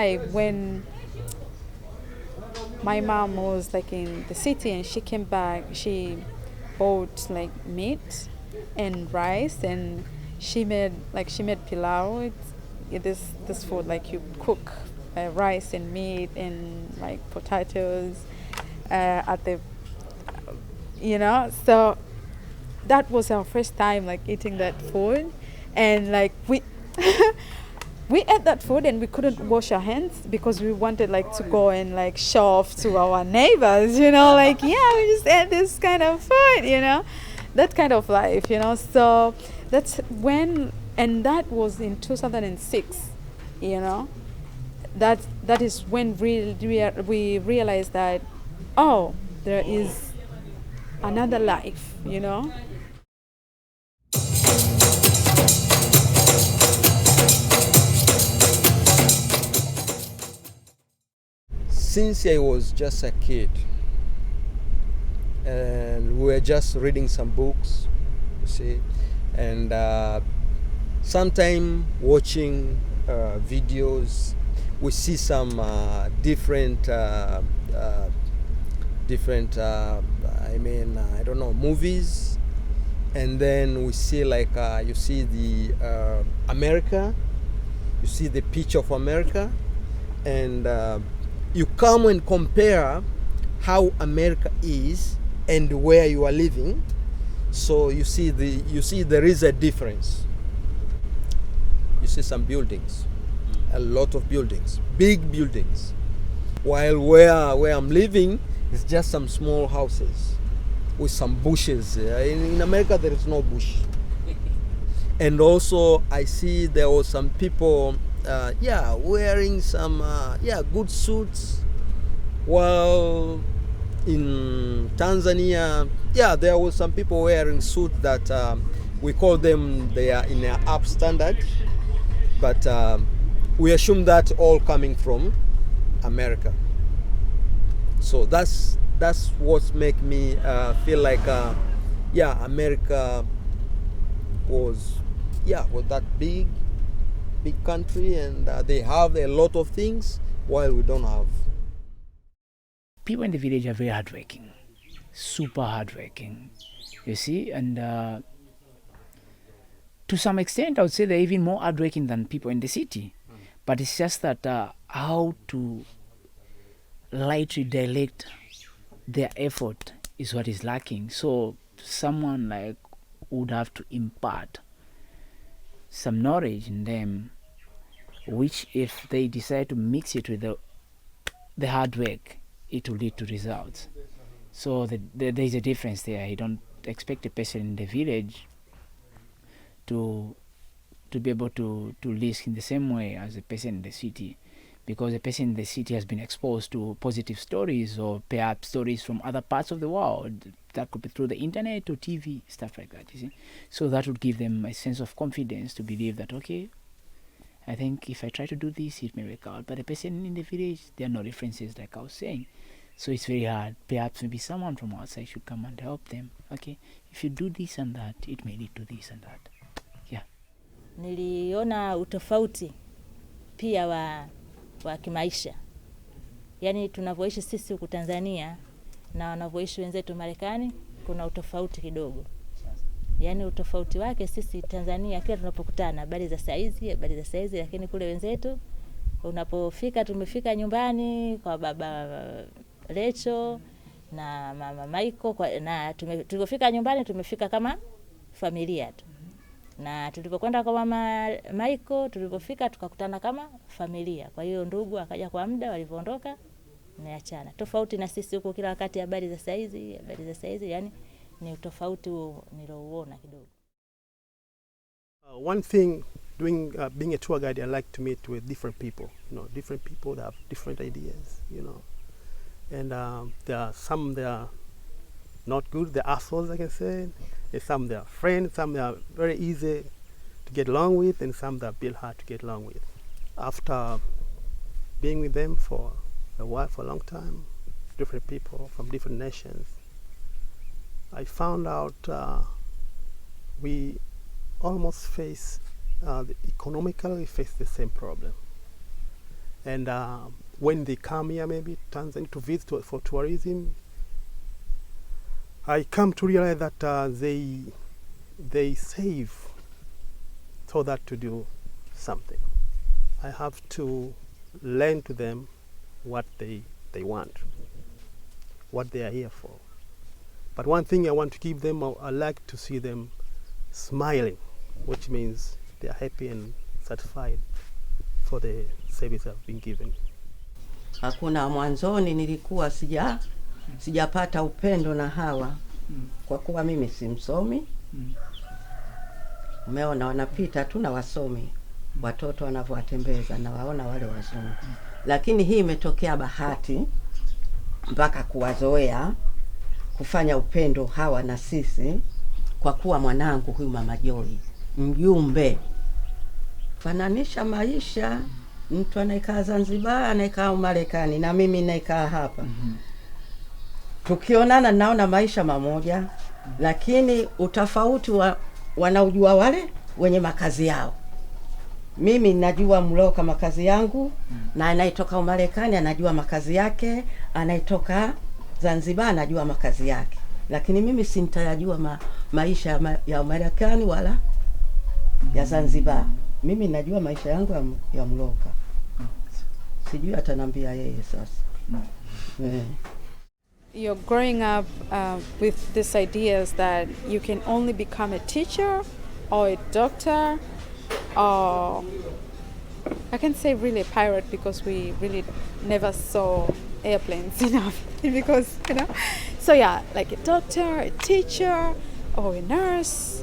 time when my mom was like in the city and she came back, she bought like meat and rice, and she made pilau. This food like you cook rice and meat and like potatoes at the so that was our first time like eating that food, and like we we ate that food and we couldn't wash our hands because we wanted like to go and like show off to our neighbors, like yeah, we just ate this kind of food, that kind of life, so that's when, and that was in 2006, that is when we realized that, oh, there is another life, Since I was just a kid, and we were just reading some books, you see, and sometime watching videos, we see some different I don't know, movies, and then we see like you see the America, you see the picture of America, and you come and compare how America is and where you are living. So you see there is a difference. You see some buildings, a lot of buildings, big buildings, while where I'm living is just some small houses with some bushes. In America there is no bush. And also I see there were some people wearing some good suits, while in Tanzania there were some people wearing suits that we call them, they are in a up standard, but we assume that all coming from America. So that's what make me feel like America was that big country, and they have a lot of things while we don't have. People in the village are very hardworking, super hardworking, you see, and to some extent I would say they're even more hardworking than people in the city. But it's just that how to lightly direct their effort is what is lacking. So someone like would have to impart some knowledge in them, which if they decide to mix it with the hard work, it will lead to results. So there's a difference there. You don't expect a person in the village to be able to live in the same way as a person in the city, because a person in the city has been exposed to positive stories, or perhaps stories from other parts of the world. That could be through the internet or TV, stuff like that, you see. So that would give them a sense of confidence to believe that, okay, I think if I try to do this, it may work out. But a person in the village, there are no references, like I was saying. So it's very hard. Perhaps maybe someone from outside should come and help them. Okay, if you do this and that, it may lead to this and that. Yeah. Niliona utofauti pia wa kimaisha. Yaani tunavyoishi sisi huku Tanzania na wanavyoishi wenzetu Marekani, kuna utofauti kidogo. Yaani utofauti wake, sisi Tanzania kila tunapokutana habari za saizi, lakini kule wenzetu unapofika, tumefika nyumbani kwa baba Lecho na mama Michael, na tulipofika nyumbani tumefika kama familia tu. Na tulipokwenda kwa mama Michael, tulipofika tukakutana kama familia. Kwa hiyo ndugu akaja kwa muda, walipoondoka niachana. Tofauti na sisi huko kila wakati habari za saizi, yani ni tofauti nilouona kidogo. One thing being a tour guide, I like to meet with different people. Different people that have different ideas, And there are some that are not good, they're assholes, I can say. And some they are friends, some they are very easy to get along with, and some that are a bit hard to get along with. After being with them for a while, for a long time, different people from different nations, I found out we almost face, economically face the same problem. And when they come here, maybe Tanzania to visit for tourism, I come to realize that they save so that to do something. I have to lend to them what they want, what they are here for. But one thing I want to give them, I like to see them smiling, which means they are happy and satisfied for the service I've been given. Hakuna mwanzoni nilikuwa sijapata upendo na hawa kwa kuwa mimi si msomi. Umeona wanapita tu na wasomi, watoto wanavyowatembeza na waona wale wazungu. Lakini hii imetokea bahati mpaka kuwazoea kufanya upendo hawa na sisi, kwa kuwa mwanangu huyu Mama Joy mjumbe. Fananisha maisha, mtu anayekaa Zanzibar, anayekaa Marekani na mimi naikaa hapa. Tukionana naona maisha mamoja, lakini utofauti wanaujua wale wenye makazi yao. Mimi najua Mloka makazi yangu, na anayetoka Marekani anajua makazi yake, anayetoka Zanzibar anajua makazi yake. Lakini mimi sintayajua maisha ya Marekani wala ya Zanzibar. Mimi najua maisha yangu ya Mloka. Sijui atanambia yeye sasa. You're growing up with these ideas that you can only become a teacher or a doctor, or I can say really a pirate, because we really never saw airplanes enough. Because, so yeah, like a doctor, a teacher, or a nurse.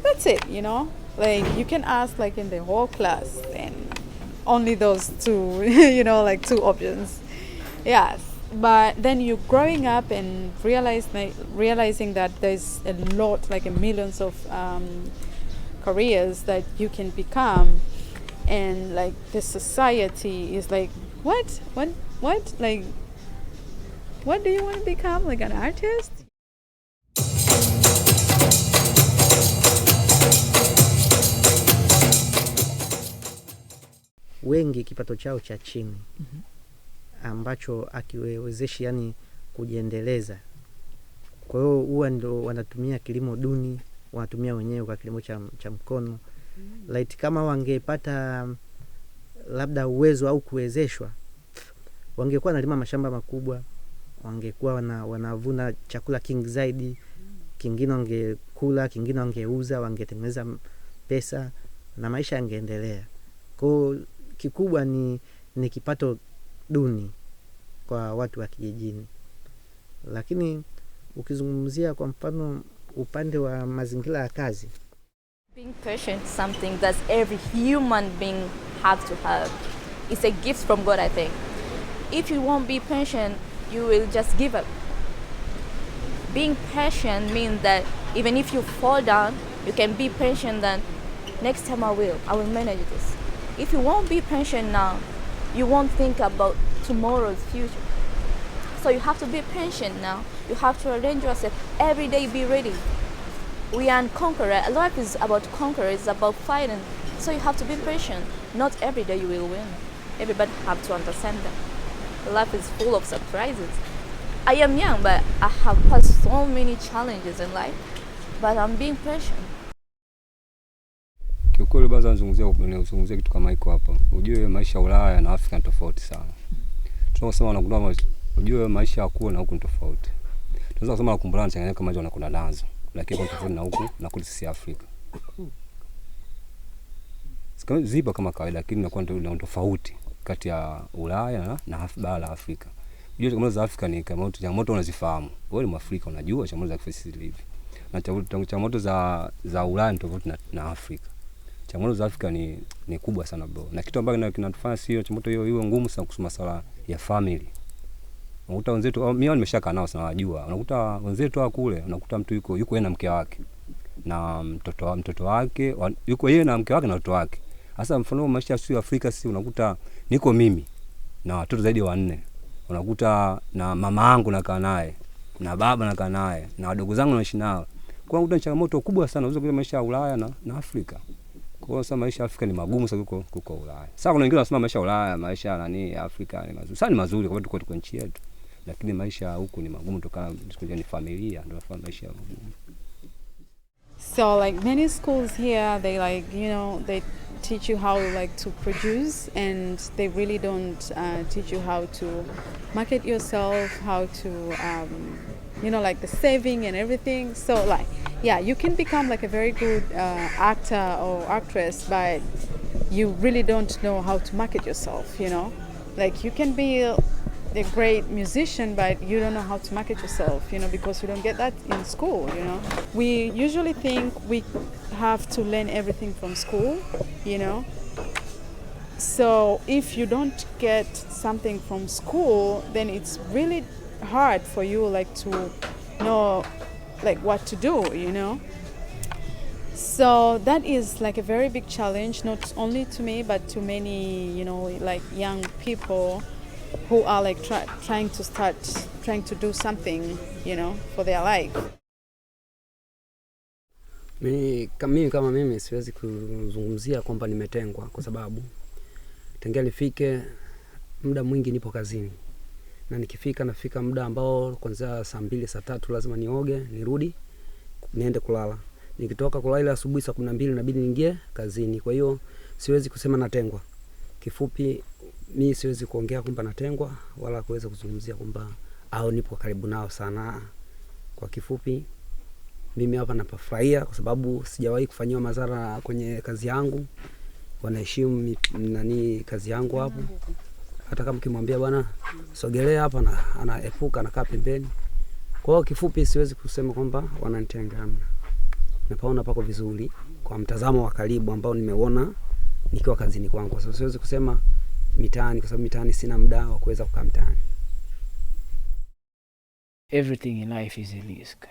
That's it, Like you can ask like in the whole class, and only those two, like two options. Yes. But then you're growing up and realizing that there's a lot, like millions of careers that you can become, and like the society is like, what? Like, what do you want to become? Like an artist? Wengi kipato chao cha chini. Ambacho akiwezeshi yani kujiendeleza. Kwa hiyo huwa ndo wanatumia kilimo duni, wanatumia wenyewe kwa kilimo cha mkono. Like kama wangepata labda uwezo au kuwezeshwa, wangekuwa wanalima mashamba makubwa, wangekuwa wanavuna chakula kingi zaidi, kingine wangekula, kingine wangeuza, wangetengeneza pesa na maisha yangeendelea. Kwa kikubwa ni kipato duni kwa watu wa kijijini. Lakini ukizungumzia kwa mfano upande wa mazingira ya kazi, being patient is something that every human being has to have. It's a gift from God, I think. If you won't be patient, you will just give up. Being patient means that even if you fall down, you can be patient, then next time I will manage this. If you won't be patient now, you won't think about tomorrow's future. So you have to be patient now. You have to arrange yourself. Every day be ready. We are conquerors. Life is about conquerors. It's about fighting. So you have to be patient. Not every day you will win. Everybody have to understand that. Life is full of surprises. I am young, but I have passed so many challenges in life. But I'm being patient. Kiukweli baza nizungumzia kitu kama hiko hapa. Ujue maisha ya Ulaya na Afrika ni tofauti sana. Tunasema wanakundana, ujue maisha ya kuwa na huku ni tofauti. Tunaweza kusema nakumbana changanya kama hizo wanakuna nazo, lakini kwa tofauti na huku na kule sisi Afrika. Sikama zipo kama kawaida, lakini inakuwa ndio tofauti kati ya Ulaya na bara la Afrika. Ujue changamoto za Afrika ni kama changamoto unazifahamu. Wewe ni Mwafrika unajua changamoto za kifasi hivi. Na changamoto za Ulaya ni tofauti na Afrika. Changamoto za Afrika ni kubwa sana bro. Na kitu ambacho kinatufanya sio changamoto hiyo iwe ngumu sana kusoma masuala ya family. Unakuta wenzetu, mimi nimeshaka nao sana najua. Unakuta wenzetu wa kule, unakuta mtu yuko yeye na mke wake na mtoto wake, yuko yeye na mke wake na mtoto wake. Sasa mfano maisha ya Afrika sisi unakuta niko mimi na watoto zaidi ya 4. Unakuta na mama yangu nakaa naye, na baba nakaa naye, na wadogo zangu naishi nao. Kwa hiyo ni changamoto kubwa sana unaweza kuja maisha ya Ulaya na Afrika. Kwa Kwa hiyo sasa maisha Afrika ni magumu sana kuko Ulaya. Sasa kuna wengine wanasema maisha Ulaya, maisha nani Afrika ni mazuri. Sasa ni mazuri kwa sababu tuko nchi yetu. Lakini maisha huku ni magumu kutokana ni familia ndio nafanya maisha magumu. So like many schools here, they they teach you how like to produce, and they really don't teach you how to market yourself, how to like the saving and everything. So like you can become like a very good actor or actress, but you really don't know how to market yourself. Like you can be a great musician, but you don't know how to market yourself, because you don't get that in school, We usually think we have to learn everything from school, So if you don't get something from school, then it's really hard for you like to know like what to do, So that is like a very big challenge, not only to me, but to many, like young people who are like trying to do something, for their life. Mimi kama mimi siwezi kuzungumzia kwamba nimetengwa, kwa sababu tangia nifike muda mwingi nipo kazini, na nafika muda ambao kwanza saa 2 saa 3 lazima nioge, nirudi niende kulala. Nikitoka kulala ile asubuhi saa 12 inabidi niingie kazini. Kwa hiyo siwezi kusema natengwa. Kifupi mimi siwezi kuongea kwamba natengwa wala kuweza kuzungumzia kwamba au nipo karibu nao sana. Kwa kifupi mimi hapa napafurahia kwa sababu sijawahi kufanyiwa madhara kwenye kazi yangu. Wanaheshimu kazi yangu hapo. Hata kama kimwambia bwana sogelea hapa na anaepuka anakaa pembeni. Kwa hiyo kifupi siwezi kusema kwamba wananitenga. Napaona pako vizuri kwa mtazamo wa karibu ambao nimeona nikiwa kazini kwangu. Kwa sababu siwezi kusema mitaani, kwa sababu mitaani sina muda wa kuweza kukaa mitaani. Everything in life is a risk.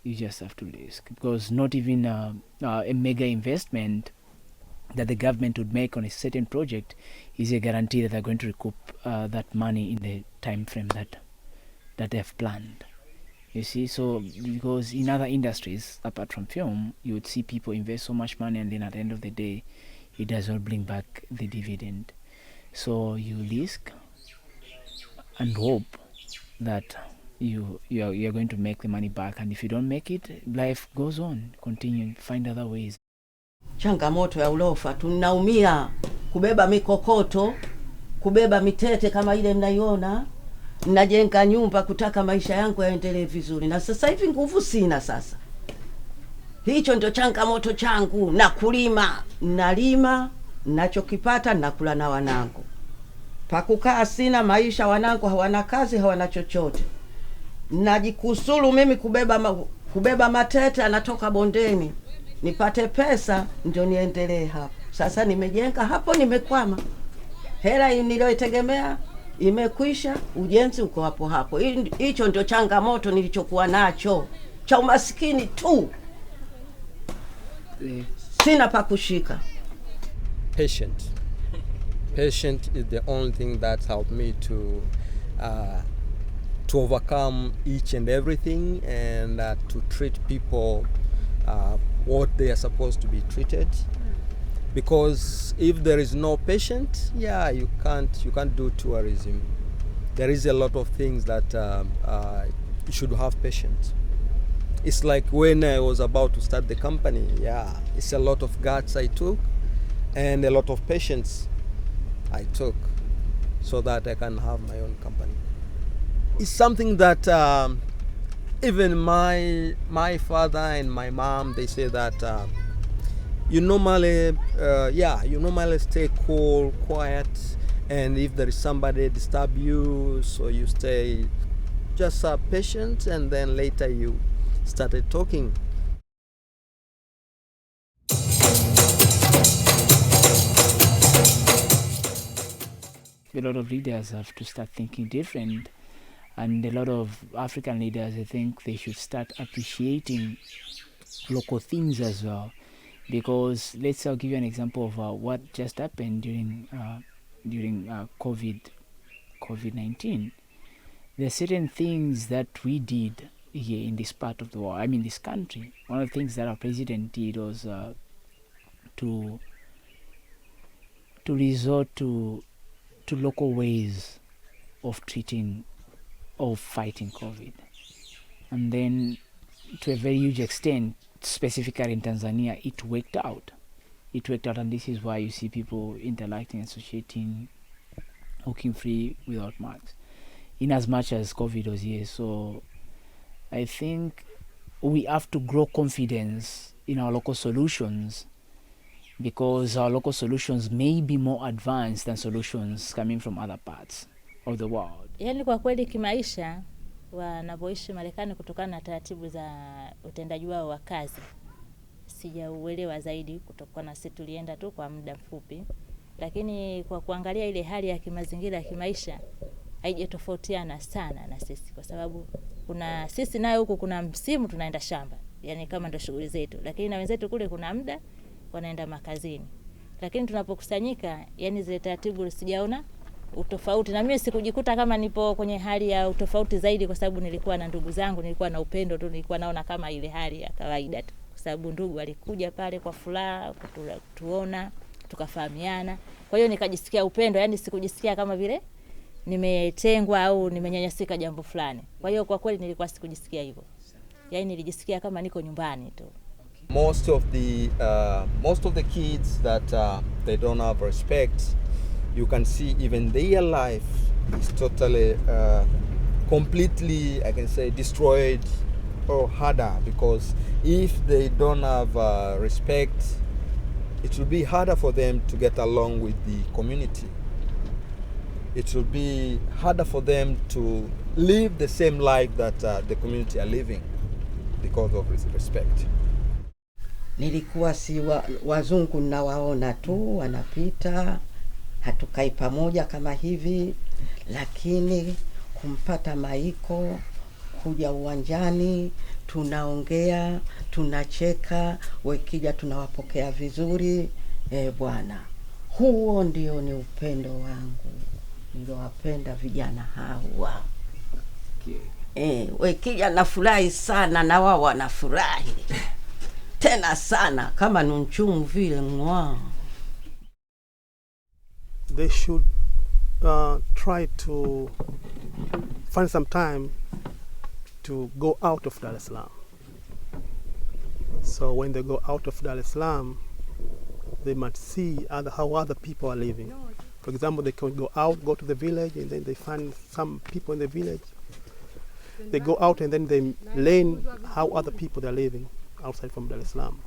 You just have to risk, because not even a mega investment that the government would make on a certain project is a guarantee that they're going to recoup that money in the time frame that they have planned. You see, so because in other industries apart from film, you would see people invest so much money and then at the end of the day it does not bring back the dividend. So you risk and hope that you're going to make the money back, and if you don't make it, life goes on, continue, find other ways. Changamoto ya ulofa, tunaumia kubeba mikokoto, kubeba mitete kama ile mnaiona. Najenga nyumba kutaka maisha yangu yaendelee vizuri, na sasa hivi nguvu sina. Sasa hicho ndio changamoto changu, na kulima, nalima, nachokipata nakula na wanangu. Pakukaa sina, wanangu hawana kazi, hawana chochote. Najikusuru mimi kubeba matete, anatoka bondeni nipate pesa ndio niendelee hapo. Sasa nimejenga hapo, nimekwama, hela niliyotegemea imekwisha, ujenzi uko hapo. Hicho ndio changamoto nilichokuwa nacho, cha umaskini tu. Sina pa kushika. Patient is the only thing that helped me to overcome each and everything, and to treat people what they are supposed to be treated. Because if there is no patient, you can't do tourism. There is a lot of things that you should have patience. It's like when I was about to start the company, it's a lot of guts I took and a lot of patience I took so that I can have my own company. It's something that even my father and my mom, they say that you normally stay cool, quiet, and if there is somebody disturb you, so you stay just patient, and then later you started talking. A lot of leaders have to start thinking different, and a lot of African leaders, I think they should start appreciating local things as well. Because I'll give you an example of what just happened during COVID-19. There are certain things that we did here in this part of the world, this country. One of the things that our president did was to resort to local ways of treating, of fighting COVID. And then to a very huge extent, specifically in Tanzania, it worked out. It worked out, and this is why you see people interacting, associating, walking free without masks, in as much as COVID was here. So I think we have to grow confidence in our local solutions, because our local solutions may be more advanced than solutions coming from other parts of the world. Yaani kwa kweli kimaisha wanavyoishi Marekani, kutokana na taratibu za utendaji wao wa kazi, sijauelewa zaidi kutokana na sisi tulienda tu kwa muda mfupi, lakini kwa kuangalia ile hali ya kimazingira ya kimaisha haijatofautiana sana na sisi, kwa sababu kuna sisi nayo huku kuna msimu tunaenda shamba, yani kama ndo shughuli zetu, lakini na wenzetu kule kuna muda wanaenda makazini. Lakini tunapokusanyika, yani zile taratibu sijaona utofauti, na mimi sikujikuta kama nipo kwenye hali ya utofauti zaidi, kwa sababu nilikuwa na ndugu zangu, nilikuwa na upendo tu, nilikuwa naona kama ile hali ya kawaida tu, kwa sababu ndugu walikuja pale kwa furaha kutuona, tukafahamiana. Kwa hiyo nikajisikia upendo, yani sikujisikia kama vile nimetengwa au nimenyanyasika jambo fulani. Kwa hiyo kwa kweli nilikuwa sikujisikia hivyo, yani nilijisikia kama niko nyumbani tu. Most of the kids that they don't have respect, you can see even their life is totally completely, I can say, destroyed or harder, because if they don't have respect, it will be harder for them to get along with the community. It will be harder for them to live the same life that the community are living because of respect. Nilikuwa si wazungu nawaona tu wanapita, hatukai pamoja kama hivi, lakini kumpata Maiko, kuja uwanjani, tunaongea, tunacheka, wakija tunawapokea vizuri. Bwana, huo ndio ni upendo wangu, niliowapenda vijana hawa. Wakija nafurahi sana, na wao wanafurahi tena sana, kama nunchumu vile mwa. They should try to find some time to go out of Dar es Salaam. So when they go out of Dar es Salaam, they might see how other people are living. For example, they can go out, go to the village, and then they find some people in the village. They go out and then they learn how other people are living outside from Dar es Salaam.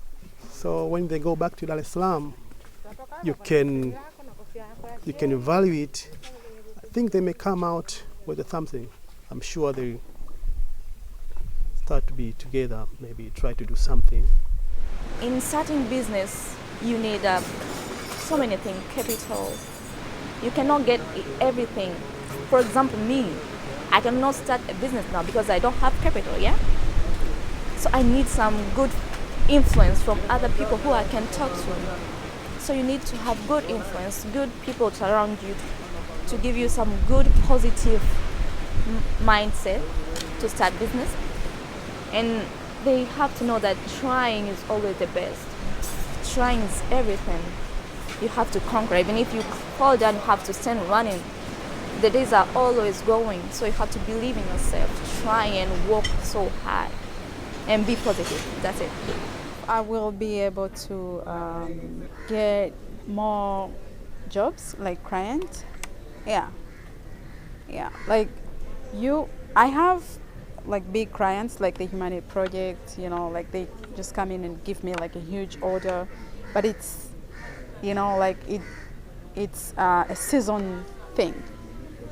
So when they go back to Dar es Salaam, you can evaluate. I think they may come out with something. I'm sure they start to be together, maybe try to do something. In starting business, you need so many things, capital. You cannot get everything. For example, me, I cannot start a business now because I don't have capital, yeah? So I need some good influence from other people who I can talk to. So you need to have good influence, good people around you to give you some good positive mindset to start business. And they have to know that trying is always the best. Trying is everything. You have to conquer. Even if you fall down, you have to stand running. The days are always going, so you have to believe in yourself. Try and work so hard and be positive. That's it. I will be able to get more jobs, like clients. Yeah. Like I have like big clients, like the Humanity Project. You know, like they just come in and give me like a huge order, but it's, you know, like it's a season thing.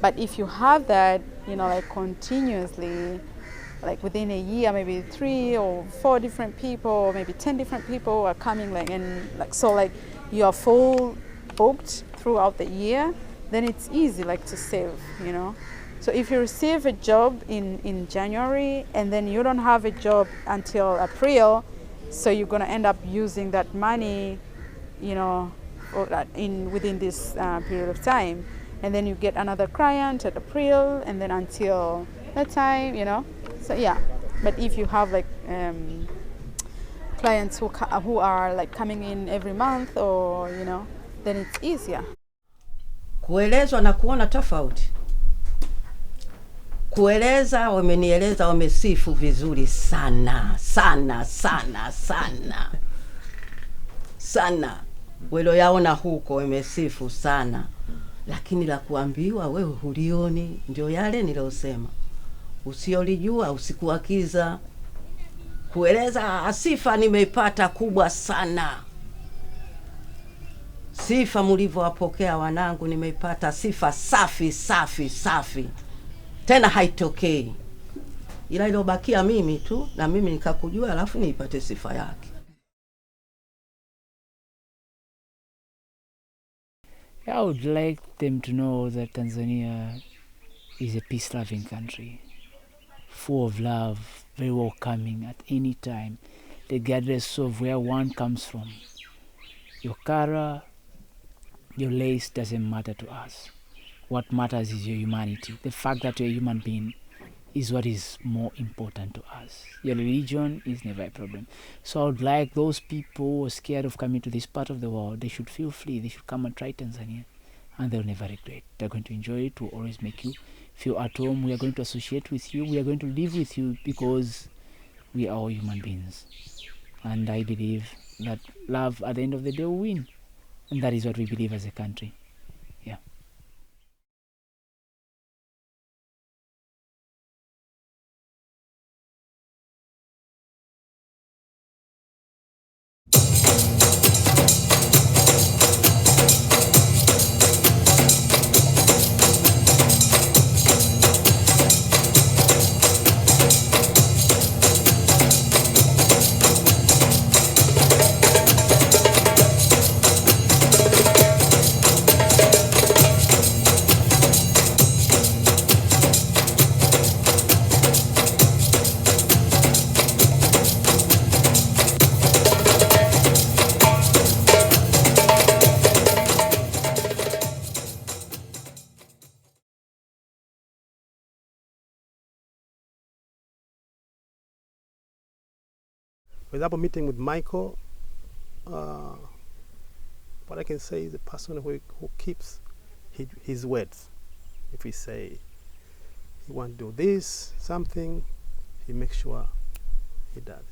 But if you have that, you know, like continuously, like within a year, maybe 3 or 4 different people, or maybe 10 different people are coming, like, and like, so like you are full booked throughout the year, then it's easy like to save, you know. So if you receive a job in January and then you don't have a job until April, so you're gonna end up using that money, you know, within this period of time. And then you get another client at April, and then until that time, you know. So yeah, but if you have like clients who are like coming in every month, or you know, then it's easier. Kuelezwa na kuona tofauti. Kueleza, wamenieleza, wamesifu vizuri sana sana sana sana sana. Welo yaona huko wamesifu sana, lakini la kuambiwa wewe hulioni. Ndio yale nilosema, usiolijua usikuakiza. Kueleza sifa nimeipata kubwa sana. Sifa mlivyowapokea wanangu, nimeipata sifa safi safi safi, tena haitokei. Ila ilobakia mimi tu, na mimi nikakujua, alafu niipate sifa yake. I would like them to know that Tanzania is a peace-loving country, full of love, very welcoming at any time, regardless of where one comes from. Your color, your race doesn't matter to us. What matters is your humanity. The fact that you're a human being is what is more important to us. Your religion is never a problem. So I would like those people who are scared of coming to this part of the world, they should feel free. They should come and try Tanzania, and they'll never regret. They're going to enjoy it. We'll always make you feel at home. We are going to associate with you. We are going to live with you, because we are all human beings. And I believe that love at the end of the day will win. And that is what we believe as a country. Yeah. For example, meeting with Michael, what I can say is a person who keeps his words. If he say he want to do this, something, he makes sure he does.